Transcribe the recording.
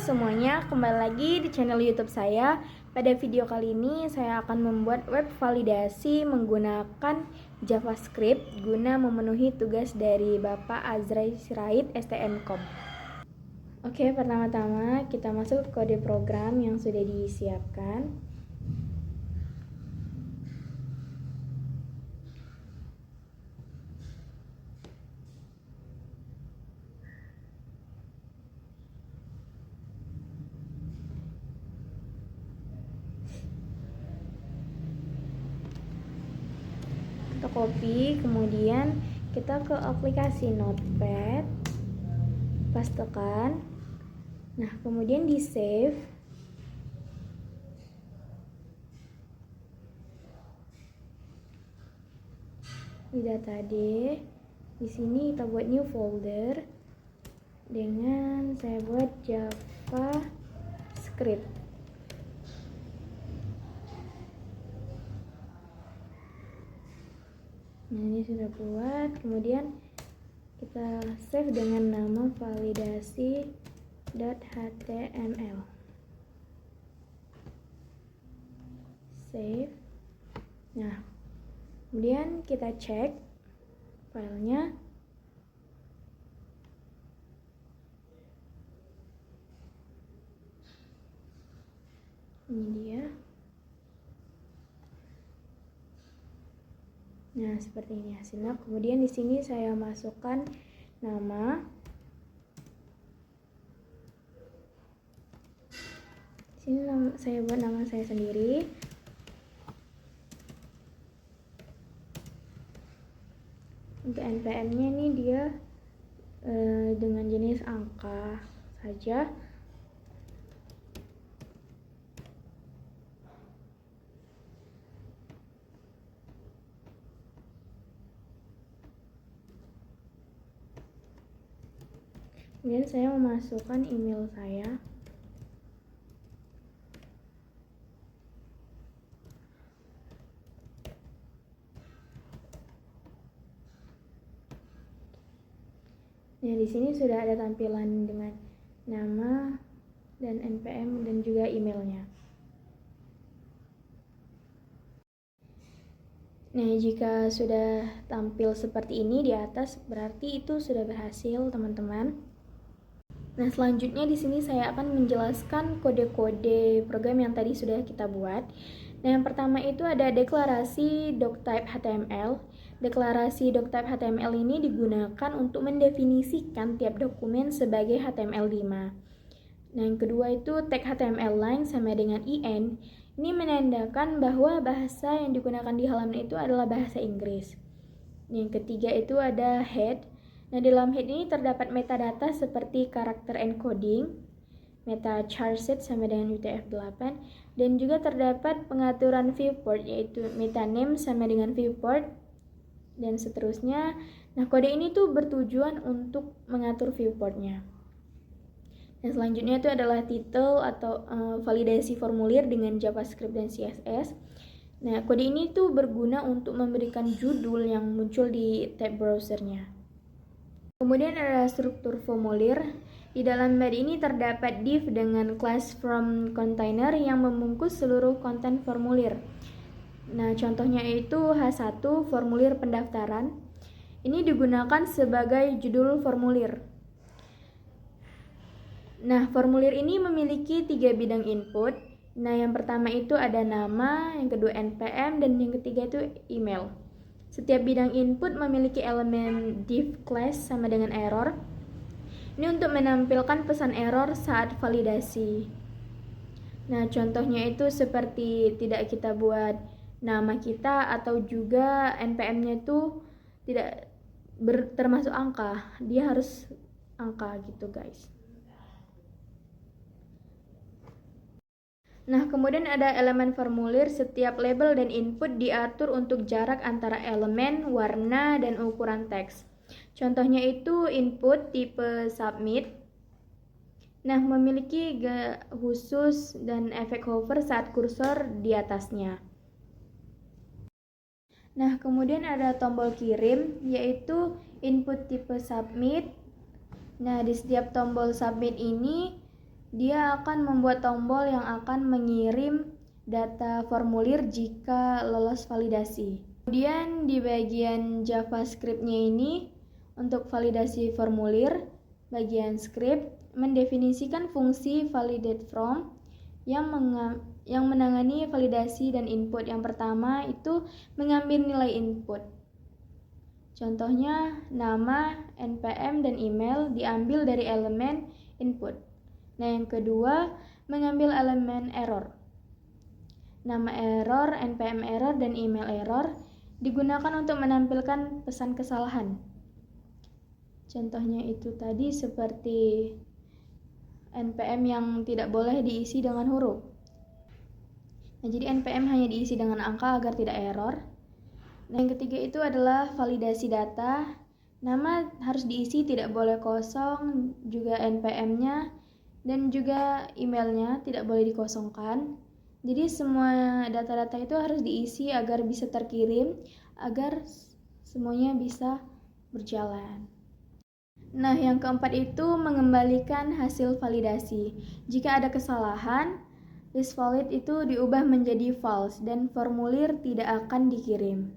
semuanya, kembali lagi di channel YouTube saya. Pada video kali ini saya akan membuat web validasi menggunakan JavaScript guna memenuhi tugas dari Bapak Azrai Sirait STMKOM. Oke, pertama-tama kita masuk ke kode program yang sudah disiapkan. Kita copy, kemudian kita ke aplikasi Notepad, pastekan. Nah, kemudian di save. Di data D, di sini kita buat new folder dengan saya buat JavaScript. Nah, ini sudah buat, kemudian kita save dengan nama validasi.html. Save. Nah, kemudian kita cek filenya. Ini dia. Nah, seperti ini hasilnya. Kemudian di sini saya masukkan nama. Di sini saya buat nama saya sendiri. Untuk NPM-nya ini dia dengan jenis angka saja. Kemudian saya memasukkan email saya. Nah, di sini sudah ada tampilan dengan nama dan NPM dan juga emailnya. Nah, jika sudah tampil seperti ini di atas, berarti itu sudah berhasil, teman-teman. Nah, selanjutnya di sini saya akan menjelaskan kode-kode program yang tadi sudah kita buat. Nah, yang pertama itu ada deklarasi doctype HTML. Deklarasi doctype HTML ini digunakan untuk mendefinisikan tiap dokumen sebagai HTML5. Nah, yang kedua itu tag HTML line sama dengan IN. Ini menandakan bahwa bahasa yang digunakan di halaman itu adalah bahasa Inggris. Yang ketiga itu ada head. Nah, di dalam head ini terdapat metadata seperti karakter encoding, meta charset sama dengan UTF-8, dan juga terdapat pengaturan viewport yaitu meta name sama dengan viewport dan seterusnya. Nah, kode ini tuh bertujuan untuk mengatur viewportnya. Dan selanjutnya itu adalah title atau validasi formulir dengan JavaScript dan CSS. Nah, kode ini tuh berguna untuk memberikan judul yang muncul di tab browsernya. Kemudian ada struktur formulir. Di dalam body ini terdapat div dengan class from container yang membungkus seluruh konten formulir. Nah, contohnya itu H1 formulir pendaftaran. Ini digunakan sebagai judul formulir. Nah, formulir ini memiliki 3 bidang input. Nah, yang pertama itu ada nama, yang kedua NPM, dan yang ketiga itu email. Setiap bidang input memiliki elemen div class sama dengan error. Ini untuk menampilkan pesan error saat validasi. Nah, contohnya itu seperti tidak kita buat nama kita atau juga NPM-nya itu tidak termasuk angka. Dia harus angka gitu, guys. Nah, kemudian ada elemen formulir. Setiap label dan input diatur untuk jarak antara elemen, warna, dan ukuran teks. Contohnya itu input tipe submit. Nah, memiliki khusus dan efek hover saat kursor di atasnya. Nah, kemudian ada tombol kirim, yaitu input tipe submit. Nah, di setiap tombol submit ini dia akan membuat tombol yang akan mengirim data formulir jika lolos validasi. Kemudian di bagian JavaScript-nya ini, untuk validasi formulir, bagian script mendefinisikan fungsi validate from yang menangani validasi dan input. Yang pertama itu mengambil nilai input. Contohnya, nama, NPM, dan email diambil dari elemen input. Nah, yang kedua, mengambil elemen error. Nama error, NPM error, dan email error digunakan untuk menampilkan pesan kesalahan. Contohnya itu tadi seperti NPM yang tidak boleh diisi dengan huruf. Nah, jadi NPM hanya diisi dengan angka agar tidak error. Nah, yang ketiga itu adalah validasi data. Nama harus diisi, tidak boleh kosong, juga NPM-nya dan juga emailnya tidak boleh dikosongkan. Jadi semua data-data itu harus diisi agar bisa terkirim, agar semuanya bisa berjalan. Nah, yang keempat itu mengembalikan hasil validasi. Jika ada kesalahan, list valid itu diubah menjadi false dan formulir tidak akan dikirim.